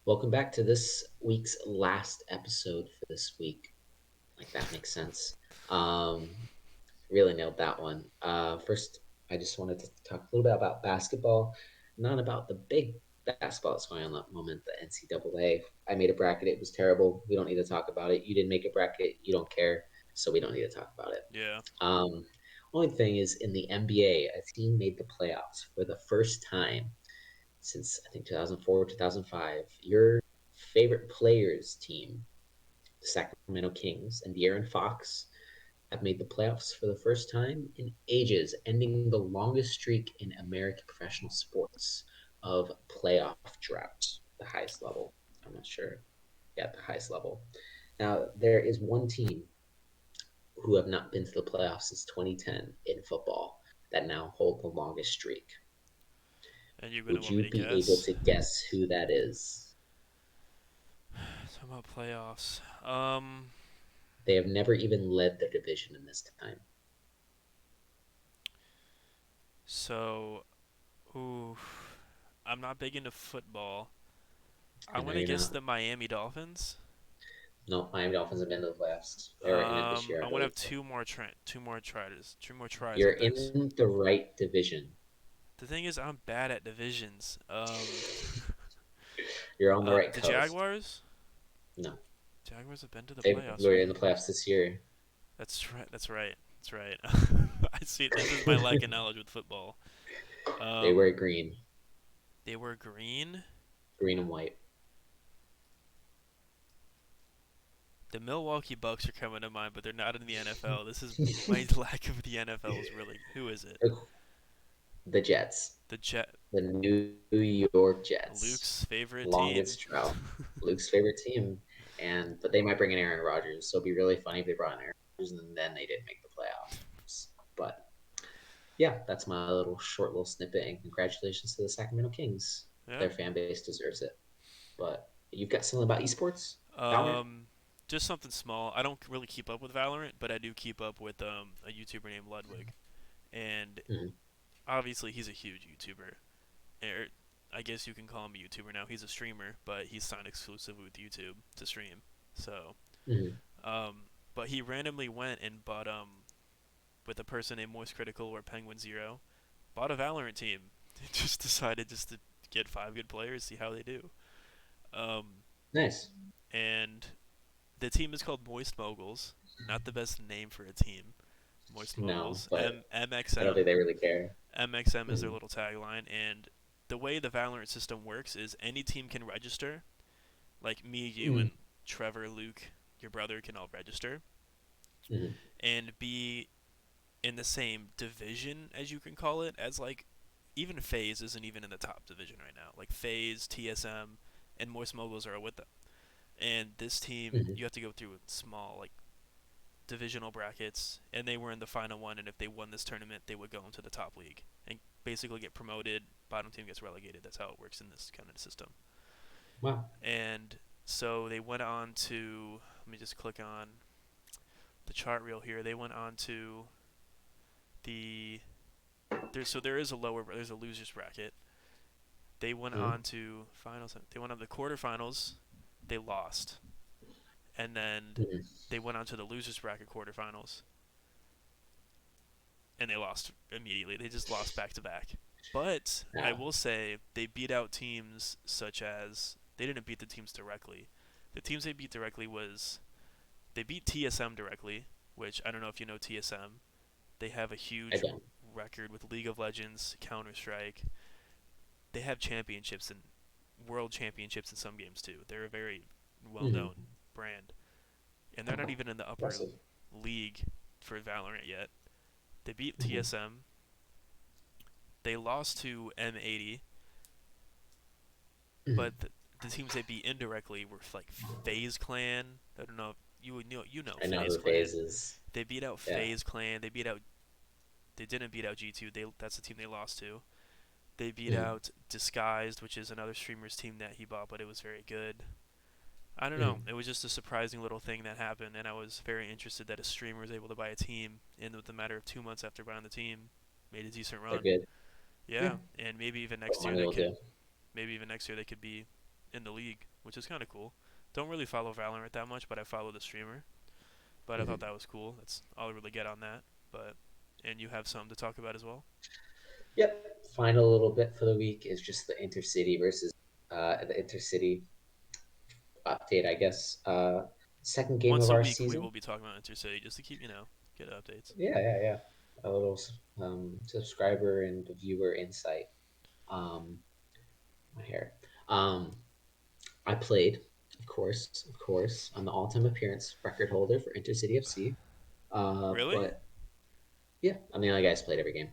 Welcome back to this week's last episode for this week. Like that makes sense. Um, really nailed that one. First, I just wanted to talk a little bit about basketball, not about the big basketball that's going on at the moment, the NCAA. I made a bracket. It was terrible. We don't need to talk about it. You didn't make a bracket. You don't care. So we don't need to talk about it. Yeah. Um, Only thing is in the NBA, a team made the playoffs for the first time since I think 2004, 2005. Your favorite players team, the Sacramento Kings, and De'Aaron Fox have made the playoffs for the first time in ages, ending the longest streak in American professional sports of playoff drought, the highest level. I'm not sure. Yeah, the highest level. Now, there is one team who have not been to the playoffs since 2010 in football that now hold the longest streak. And you're gonna Would want me you to be able guess? to guess who that is? Talking about playoffs. They have never even led their division in this time. So, ooh, I'm not big into football. I I know want to you're guess not. the Miami Dolphins. No, Miami Dolphins have been to the playoffs. They're in it this year, I I want to believe. have two more tries You're at this. in the right division. The thing is, I'm bad at divisions. You're on the right The coast. Jaguars. No, Jaguars have been to the they playoffs, were in right? the playoffs this year. That's right. That's right. That's right. I see. This is my lack of knowledge with football. They wear Um, green, they were green. green and white. The Milwaukee Bucks are coming to mind, but they're not in the NFL. This is my lack of the NFL is really. Who is it? The Jets, The Jet. the New York Jets, Luke's favorite team. longest drought. Luke's favorite team, and but they might bring in Aaron Rodgers. So it'd be really funny if they brought in Aaron Rodgers and then they didn't make the playoffs. But yeah, that's my short little snippet. And congratulations to the Sacramento Kings. Yeah. Their fan base deserves it. But you've got something about esports, Valorant? Um, just something small. I don't really keep up with Valorant, but I do keep up with a YouTuber named Ludwig, and Mm-hmm. obviously he's a huge YouTuber. Er, I guess you can call him a YouTuber now. He's a streamer, but he's signed exclusively with YouTube to stream. So, Mm-hmm. um, but he randomly went and bought with a person named Moist Critical or Penguin Zero, bought a Valorant team. Just decided just to get five good players, see how they do. Um, Nice. and the team is called Moist Moguls. Not the best name for a team. Moist No, Moguls. but I don't think MXM. they really care. MXM is their Mm-hmm. little tagline, and the way the Valorant system works is any team can register. Like me, you, Mm-hmm. and Trevor, Luke, your brother can all register Mm-hmm. and be in the same division, as you can call it, as like even FaZe isn't even in the top division right now. Like FaZe, TSM, and Moist Moguls are with them. And this team, Mm-hmm. you have to go through small like divisional brackets, and they were in the final one. And if they won this tournament, they would go into the top league and basically get promoted. Bottom team gets relegated. That's how it works in this kind of system. Wow. And so they went on to. Let me just click on the chart reel here. They went on to the. There is a lower. There's a losers bracket. They went Mm-hmm. on to finals. They went on to the quarterfinals. They lost, and then Mm-hmm. they went on to the losers bracket quarterfinals, and they lost immediately. They just lost back to back. But I Wow. will say they beat out teams such as they didn't beat the teams directly. The teams they beat directly was they beat TSM directly, which I don't know if you know TSM. They have a I huge don't. record with League of Legends, Counter Strike. They have championships and world championships in some games too. They're a very well-known Mm-hmm. brand, and they're not even in the upper Impressive. league for Valorant yet. They beat Mm-hmm. TSM. They lost to M80, Mm-hmm. but the teams they beat indirectly were like FaZe Clan. I don't know if you know I know FaZe who Clan. FaZe is. They beat out Yeah. FaZe Clan. They beat out. They didn't beat out G2. That's the team they lost to. They beat Mm-hmm. out Disguised, which is another streamer's team that he bought, but it was very good. I don't know. Mm-hmm. It was just a surprising little thing that happened, and I was very interested that a streamer was able to buy a team in with a matter of 2 months after buying the team, made a decent They're run. good. Yeah. Yeah, and maybe even What next year money they will could do. maybe even next year they could be in the league which is kind of cool. Don't really follow Valorant that much, but I follow the streamer. But I thought Mhm. that was cool. That's all I really get on that. But and you have something to talk about as well. Yep. Final little bit for the week is just the intercity versus the intercity update, I guess. Second game Once of a our week, we season. will be talking about Intercity just to keep get updates. Yeah. A little subscriber and viewer insight. Um, my hair. Um, I played, of course. I'm the all-time appearance record holder for Intercity FC. Really? But yeah, I'm the only guy who's played every game.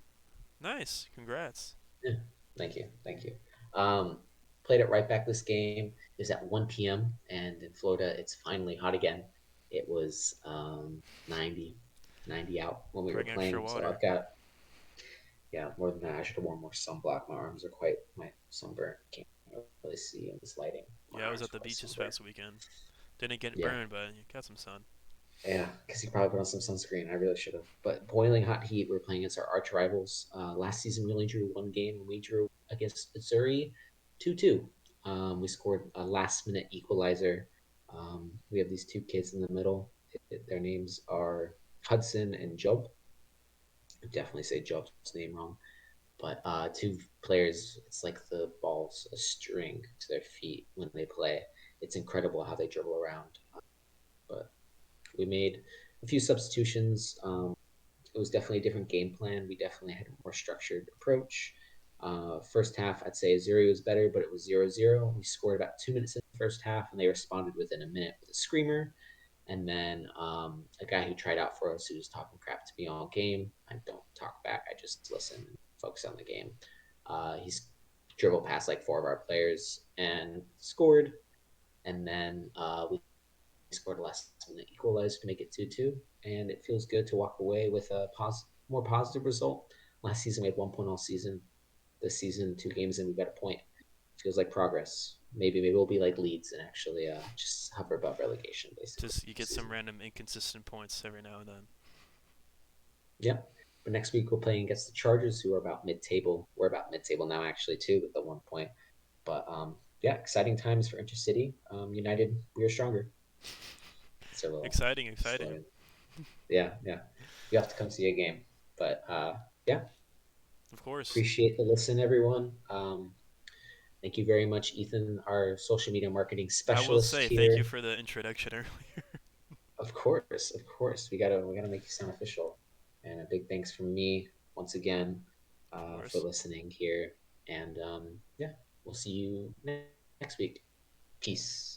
Nice. Congrats. Yeah, thank you. Um, Played it right back this game. It was at 1 p.m. and in Florida, it's finally hot again. It was 90, 90 out when we were Bring extra playing. So water. I've got, yeah, more than that. I should have worn more sunblock. My arms are quite, my sunburn. Can't really see in this lighting. My Yeah, I was arms at are the quite beach this sunburned. past weekend. Didn't get Yeah, burned, but got some sun. yeah, because he probably put on some sunscreen. I really should have. But boiling hot heat, we're playing against our arch rivals. Last season, we only drew one game, and we drew against Missouri 2-2. We scored a last minute equalizer. We have these two kids in the middle. Their names are Hudson and Job. I definitely say Job's name wrong. But two players, it's like the ball's a string to their feet when they play. It's incredible how they dribble around. But we made a few substitutions. It was definitely a different game plan. We definitely had a more structured approach. First half, I'd say Zuri was better, but it was 0-0. We scored about 2 minutes in the first half, and they responded within a minute with a screamer. And then a guy who tried out for us who was talking crap to me all game. I don't talk back. I just listen and focus on the game. He's dribbled past like four of our players and scored. And then we scored a last minute equalizer to make it 2-2. And it feels good to walk away with a more positive result. Last season, we had 1 point all season. This season, 2 games in, we got a point. Feels like progress. Maybe we'll be like Leeds and actually just hover above relegation, basically, Just you this get some season. random inconsistent points every now and then. Yep. But next week, we're playing against the Chargers, who are about mid table. We're about mid table now, actually, too, with the 1 point. But yeah, exciting times for Intercity. United, we are stronger. It's a little Exciting, exciting. slogan. Yeah. You have to come see a game. But yeah, Of course. appreciate the listen, everyone. Thank you very much, Ethan, our social media marketing I will specialist say thank you here. for the introduction earlier. Of course, we gotta make you sound official. And a big thanks from me once again Of for course. listening here. And yeah, we'll see you next week. Peace.